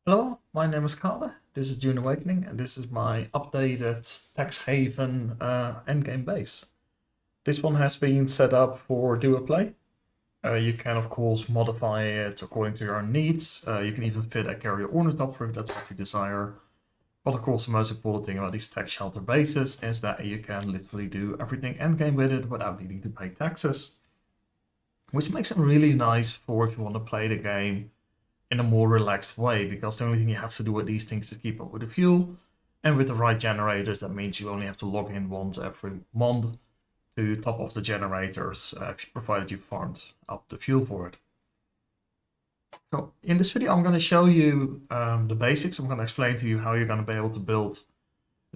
Hello, my name is Kale. This is Dune Awakening, and this is my updated tax haven endgame base. This one has been set up for dual play. You can, of course, modify it according to your own needs. You can even fit a carrier ornithopter if that's what you desire. But of course, the most important thing about these tax shelter bases is that you can literally do everything endgame with it without needing to pay taxes, which makes it really nice for if you want to play the game in a more relaxed way, because the only thing you have to do with these things is keep up with the fuel. And with the right generators, that means you only have to log in once every month to top off the generators, provided you farmed up the fuel for it. So in this video, I'm going to show you the basics. I'm going to explain to you how you're going to be able to build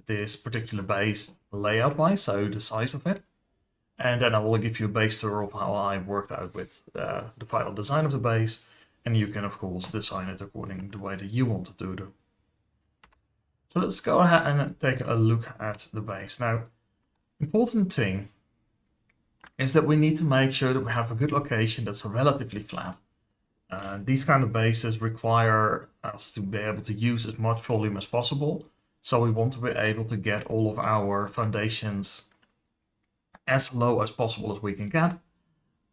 this particular base layout-wise, so the size of it. And then I will give you a base tour of how I worked out with the final design of the base. And you can, of course, design it according to the way that you want to do it. So let's go ahead and take a look at the base. Now, important thing is that we need to make sure that we have a good location that's relatively flat. These kind of bases require us to be able to use as much volume as possible. So we want to be able to get all of our foundations as low as possible as we can get,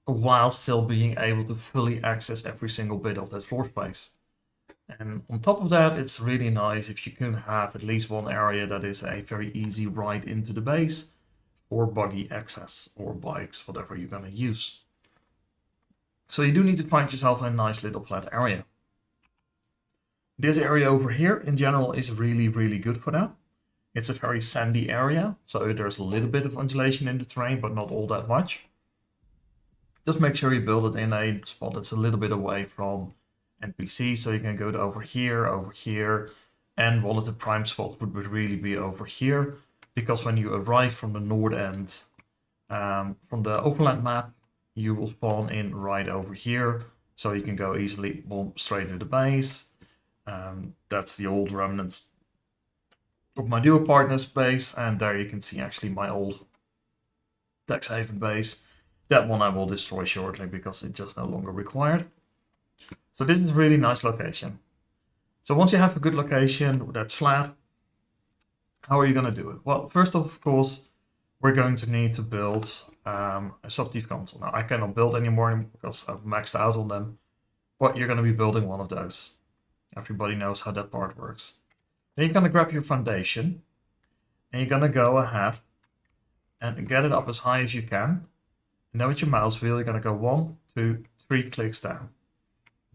while still being able to fully access every single bit of that floor space. And on top of that, it's really nice if you can have at least one area that is a very easy ride into the base for buggy access or bikes, whatever you're going to use. So you do need to find yourself a nice little flat area. This area over here in general is really, really good for that. It's a very sandy area, so there's a little bit of undulation in the terrain, but not all that much. Just make sure you build it in a spot that's a little bit away from NPC, so you can go to over here, and one of the prime spots would really be over here, because when you arrive from the north end, from the overland map, you will spawn in right over here, so you can go easily straight to the base. That's the old remnants of my duo partner's base, and there you can see actually my old tax haven base. That one I will destroy shortly because it's just no longer required. So this is a really nice location. So once you have a good location that's flat, how are you going to do it? Well, first of course, we're going to need to build a sub-thief console. Now, I cannot build anymore because I've maxed out on them, but you're going to be building one of those. Everybody knows how that part works. Then you're going to grab your foundation, and you're going to go ahead and get it up as high as you can. Now with your mouse wheel, you're going to go 1, 2, 3 clicks down.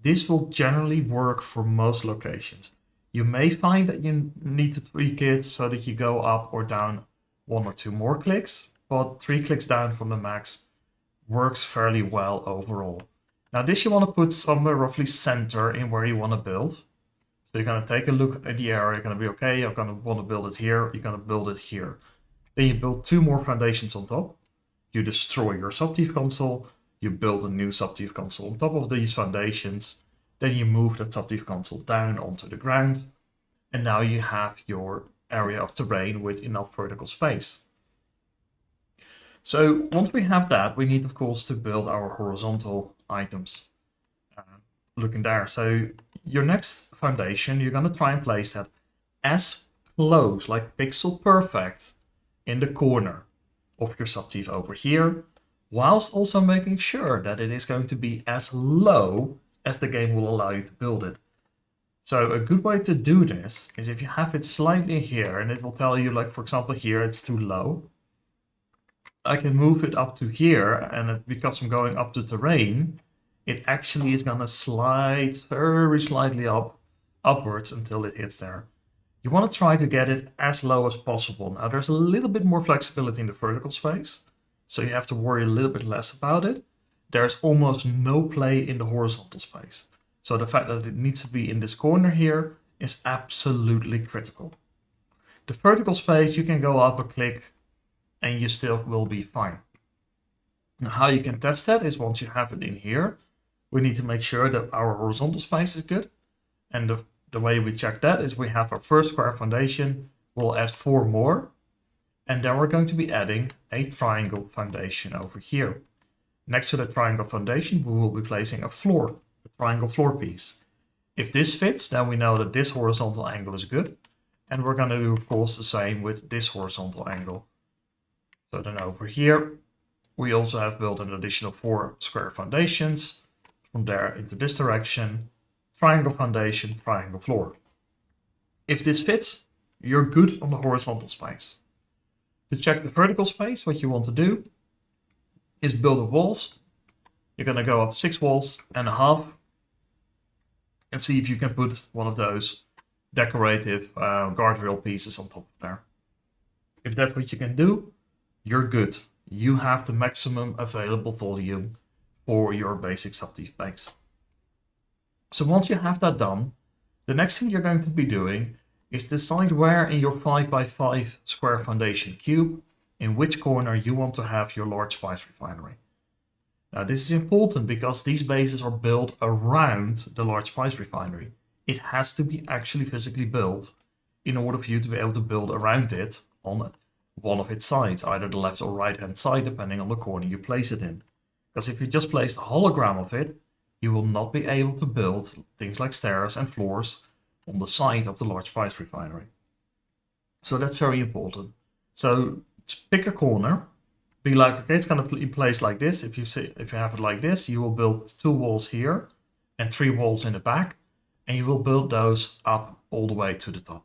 This will generally work for most locations. You may find that you need to tweak it so that you go up or down 1 or 2 more clicks, but 3 clicks down from the max works fairly well overall. Now this you want to put somewhere roughly center in where you want to build. So you're going to take a look at the area, you're going to be okay, I'm going to want to build it here, you're going to build it here. Then you build 2 more foundations on top. You destroy your sub-thief console, you build a new sub-thief console on top of these foundations, then you move that sub-thief console down onto the ground, and now you have your area of terrain with enough vertical space. So once we have that, we need of course to build our horizontal items. Looking there, so your next foundation, you're going to try and place that as close, like pixel perfect, in the corner of your sub-thief over here, whilst also making sure that it is going to be as low as the game will allow you to build it. So a good way to do this is if you have it slightly here, and it will tell you, like for example here, it's too low. I can move it up to here, and because I'm going up the terrain, it actually is going to slide very slightly upwards until it hits there. You want to try to get it as low as possible. Now there's a little bit more flexibility in the vertical space, so you have to worry a little bit less about it. There's almost no play in the horizontal space. So the fact that it needs to be in this corner here is absolutely critical. The vertical space, you can go up a click and you still will be fine. Now how you can test that is once you have it in here, we need to make sure that our horizontal space is good. And the way we check that is we have our first square foundation, we'll add 4 more, and then we're going to be adding a triangle foundation over here. Next to the triangle foundation, we will be placing a triangle floor piece. If this fits, then we know that this horizontal angle is good. And we're going to do, of course, the same with this horizontal angle. So then over here, we also have built an additional 4 square foundations. From there into this direction, triangle foundation, triangle floor. If this fits, you're good on the horizontal space. To check the vertical space, what you want to do is build the walls. You're going to go up 6 walls and a half and see if you can put one of those decorative guardrail pieces on top of there. If that's what you can do, you're good. You have the maximum available volume for your basic sub-deep base. So once you have that done, the next thing you're going to be doing is decide where in your 5x5 square foundation cube, in which corner you want to have your large spice refinery. Now this is important because these bases are built around the large spice refinery. It has to be actually physically built in order for you to be able to build around it on one of its sides, either the left or right hand side, depending on the corner you place it in. Because if you just place the hologram of it, you will not be able to build things like stairs and floors on the side of the large spice refinery. So that's very important. So pick a corner, be like, okay, it's going to be placed like this. If you have it like this, you will build 2 walls here and 3 walls in the back, and you will build those up all the way to the top.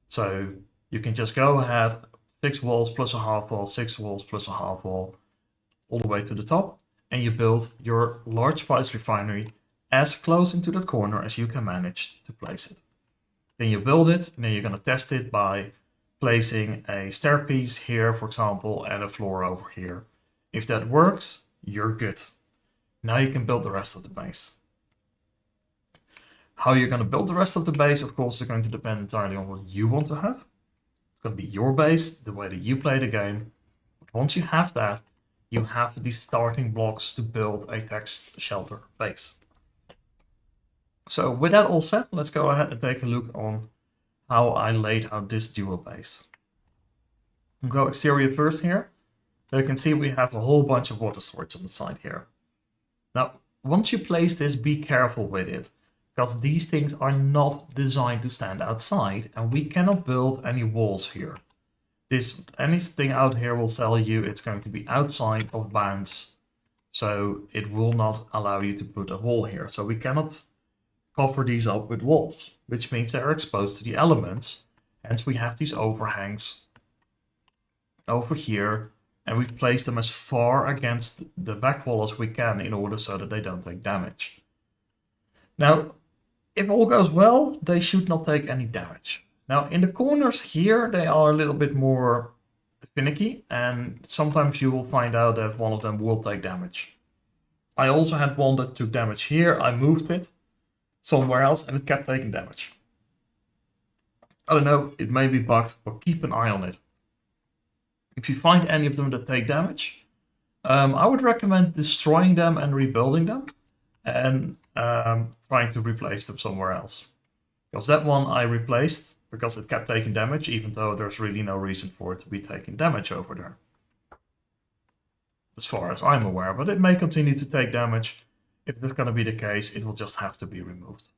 So you can just go ahead, 6 walls plus a half wall, 6 walls plus a half wall, all the way to the top, and you build your large spice refinery as close into that corner as you can manage to place it. Then you build it, and then you're going to test it by placing a stairpiece here, for example, and a floor over here. If that works, you're good. Now you can build the rest of the base. How you're going to build the rest of the base, of course, is going to depend entirely on what you want to have. It's going to be your base, the way that you play the game. But once you have that, you have these starting blocks to build a text shelter base. So with that all set, let's go ahead and take a look on how I laid out this dual base. We'll go exterior first here. So you can see we have a whole bunch of water storage on the side here. Now, once you place this, be careful with it, because these things are not designed to stand outside, and we cannot build any walls here. Anything out here will tell you it's going to be outside of bounds, so it will not allow you to put a wall here. So we cannot cover these up with walls, which means they're exposed to the elements. Hence we have these overhangs over here, and we've placed them as far against the back wall as we can in order so that they don't take damage. Now, if all goes well, they should not take any damage. Now, in the corners here, they are a little bit more finicky, and sometimes you will find out that one of them will take damage. I also had one that took damage here. I moved it somewhere else, and it kept taking damage. I don't know, it may be bugged, but keep an eye on it. If you find any of them that take damage, I would recommend destroying them and rebuilding them, and trying to replace them somewhere else. Because that one I replaced because it kept taking damage, even though there's really no reason for it to be taking damage over there. As far as I'm aware, but it may continue to take damage. If that's going to be the case, it will just have to be removed.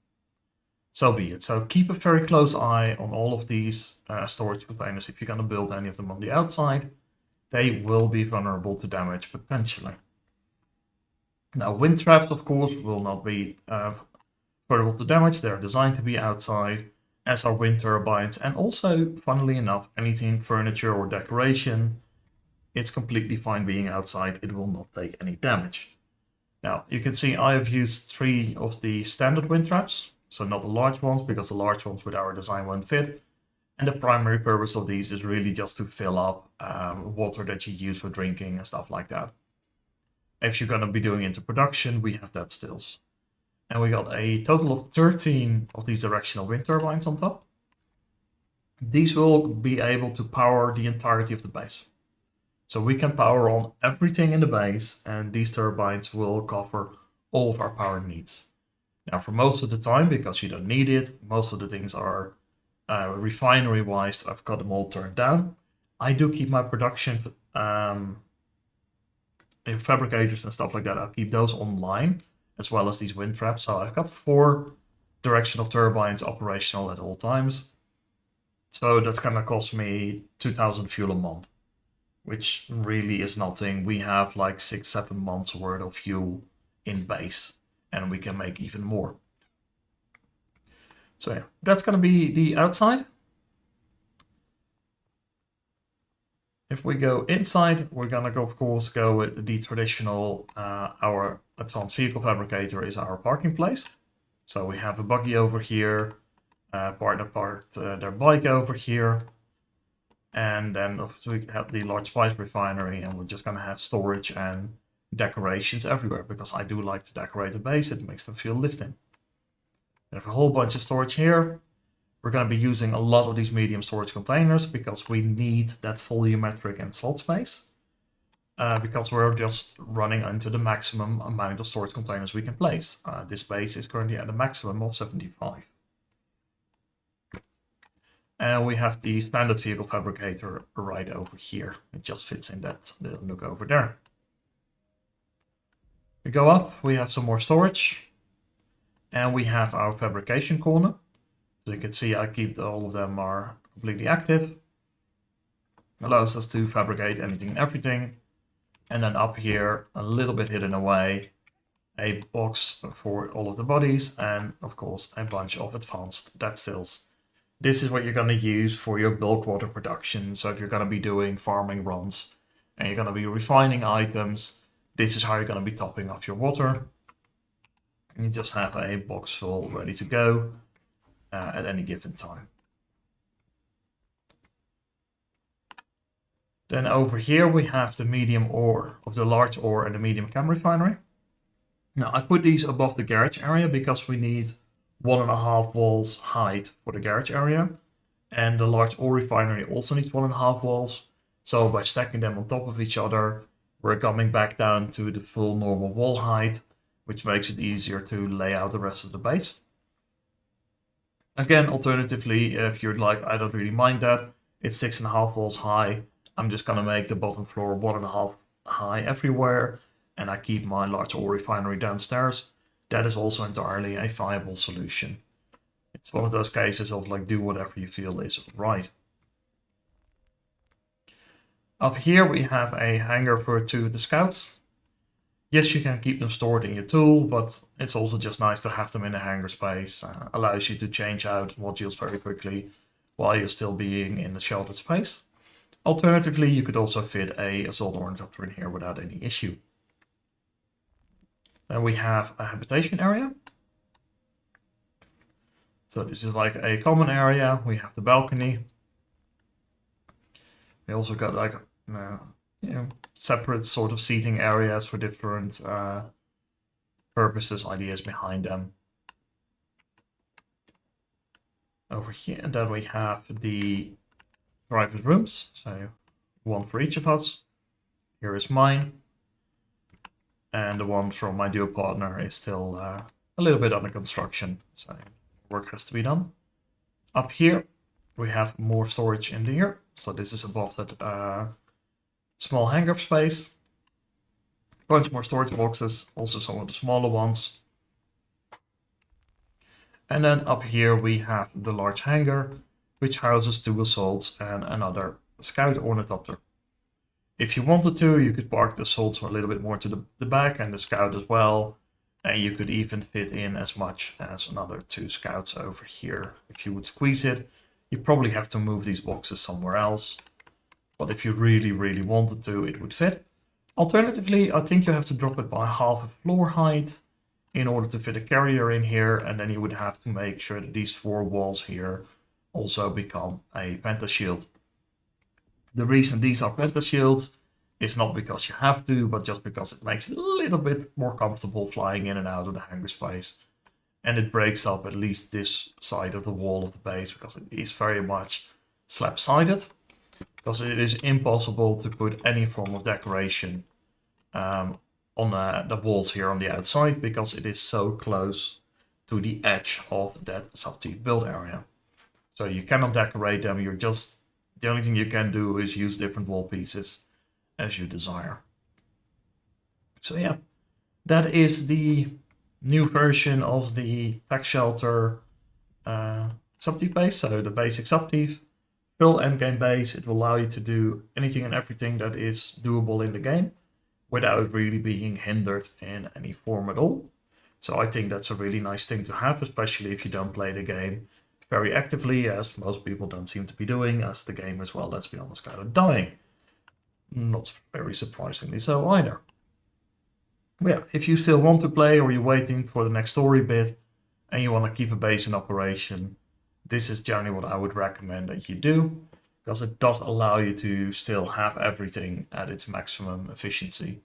So be it. So keep a very close eye on all of these storage containers. If you're going to build any of them on the outside, they will be vulnerable to damage potentially. Now, wind traps, of course, will not be vulnerable to damage. They're designed to be outside, as are wind turbines. And also, funnily enough, anything furniture or decoration, it's completely fine being outside. It will not take any damage. Now, you can see I have used 3 of the standard wind traps. So not the large ones, because the large ones with our design won't fit. And the primary purpose of these is really just to fill up water that you use for drinking and stuff like that. If you're going to be doing into production, we have that stills. And we got a total of 13 of these directional wind turbines on top. These will be able to power the entirety of the base. So we can power on everything in the base, and these turbines will cover all of our power needs. Now, for most of the time, because you don't need it, most of the things are refinery-wise, I've got them all turned down. I do keep my production fabricators and stuff like that. I'll keep those online, as well as these wind traps. So I've got 4 directional turbines operational at all times. So that's gonna cost me 2,000 fuel a month, which really is nothing. We have like 6-7 months worth of fuel in base, and we can make even more. So yeah, that's gonna be the outside. If we go inside, we're gonna go, of course, go with the traditional, our advanced vehicle fabricator is our parking place. So we have a buggy over here, partner parked their bike over here. And then we have the large spice refinery, and we're just gonna have storage and decorations everywhere because I do like to decorate the base. It makes them feel lived in. We have a whole bunch of storage here. We're going to be using a lot of these medium storage containers because we need that volumetric and slot space. Because we're just running into the maximum amount of storage containers we can place. This base is currently at a maximum of 75. And we have the standard vehicle fabricator right over here. It just fits in that little nook over there. We go up, we have some more storage. And we have our fabrication corner. So you can see I keep all of them are completely active. Allows us to fabricate anything and everything. And then up here, a little bit hidden away, a box for all of the bodies, and of course a bunch of advanced dead stills. This is what you're going to use for your bulk water production. So if you're going to be doing farming runs and you're going to be refining items, this is how you're going to be topping off your water. And you just have a box full ready to go at any given time. Then over here we have the medium ore, of the large ore and the medium chem refinery. Now I put these above the garage area because we need 1.5 walls height for the garage area. And the large ore refinery also needs 1.5 walls. So by stacking them on top of each other, we're coming back down to the full normal wall height, which makes it easier to lay out the rest of the base. Again, alternatively, if you're like, I don't really mind that, it's 6.5 walls high, I'm just gonna make the bottom floor 1.5 high everywhere, and I keep my large ore refinery downstairs. That is also entirely a viable solution. It's one of those cases of like, do whatever you feel is right. Up here we have a hangar for two of the scouts. Yes, you can keep them stored in your tool, but it's also just nice to have them in a hangar space. Allows you to change out modules very quickly while you're still being in the sheltered space. Alternatively, you could also fit a assault ornithopter in here without any issue. Then we have a habitation area. So this is like a common area. We have the balcony. We also got like separate sort of seating areas for different purposes, ideas behind them. Over here, and then we have the private rooms, so one for each of us. Here is mine, and the one from my duo partner is still a little bit under construction, so work has to be done. Up here we have more storage in here, so this is above that small hangar space. Bunch more storage boxes, also some of the smaller ones. And then up here we have the large hangar, which houses 2 assaults and another scout ornithopter. If you wanted to, you could park the assaults a little bit more to the back and the scout as well. And you could even fit in as much as another 2 scouts over here. If you would squeeze it, you probably have to move these boxes somewhere else. But if you really, really wanted to, it would fit. Alternatively, I think you have to drop it by half a floor height in order to fit a carrier in here, and then you would have to make sure that these 4 walls here also become a pentashield. The reason these are pentashields is not because you have to, but just because it makes it a little bit more comfortable flying in and out of the hangar space. And it breaks up at least this side of the wall of the base, because it is very much slab-sided. Because it is impossible to put any form of decoration on the walls here on the outside, because it is so close to the edge of that sub-T build area. So you cannot decorate them, the only thing you can do is use different wall pieces as you desire. So yeah, that is the new version of the tax shelter subtief base, so the basic subtief, full endgame base. It will allow you to do anything and everything that is doable in the game without really being hindered in any form at all. So I think that's a really nice thing to have, especially if you don't play the game very actively, as most people don't seem to be doing, as the game as well, let's be honest, kind of dying. Not very surprisingly so either. But yeah, if you still want to play or you're waiting for the next story bit and you want to keep a base in operation, this is generally what I would recommend that you do, because it does allow you to still have everything at its maximum efficiency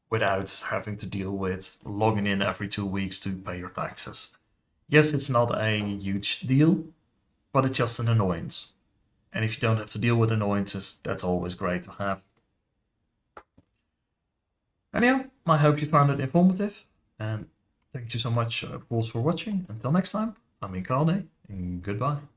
without having to deal with logging in every 2 weeks to pay your taxes. Yes, it's not a huge deal, but it's just an annoyance. And if you don't have to deal with annoyances, that's always great to have. Anyhow, I hope you found it informative, and thank you so much, of course, for watching. Until next time, I'm Inkalde, and goodbye.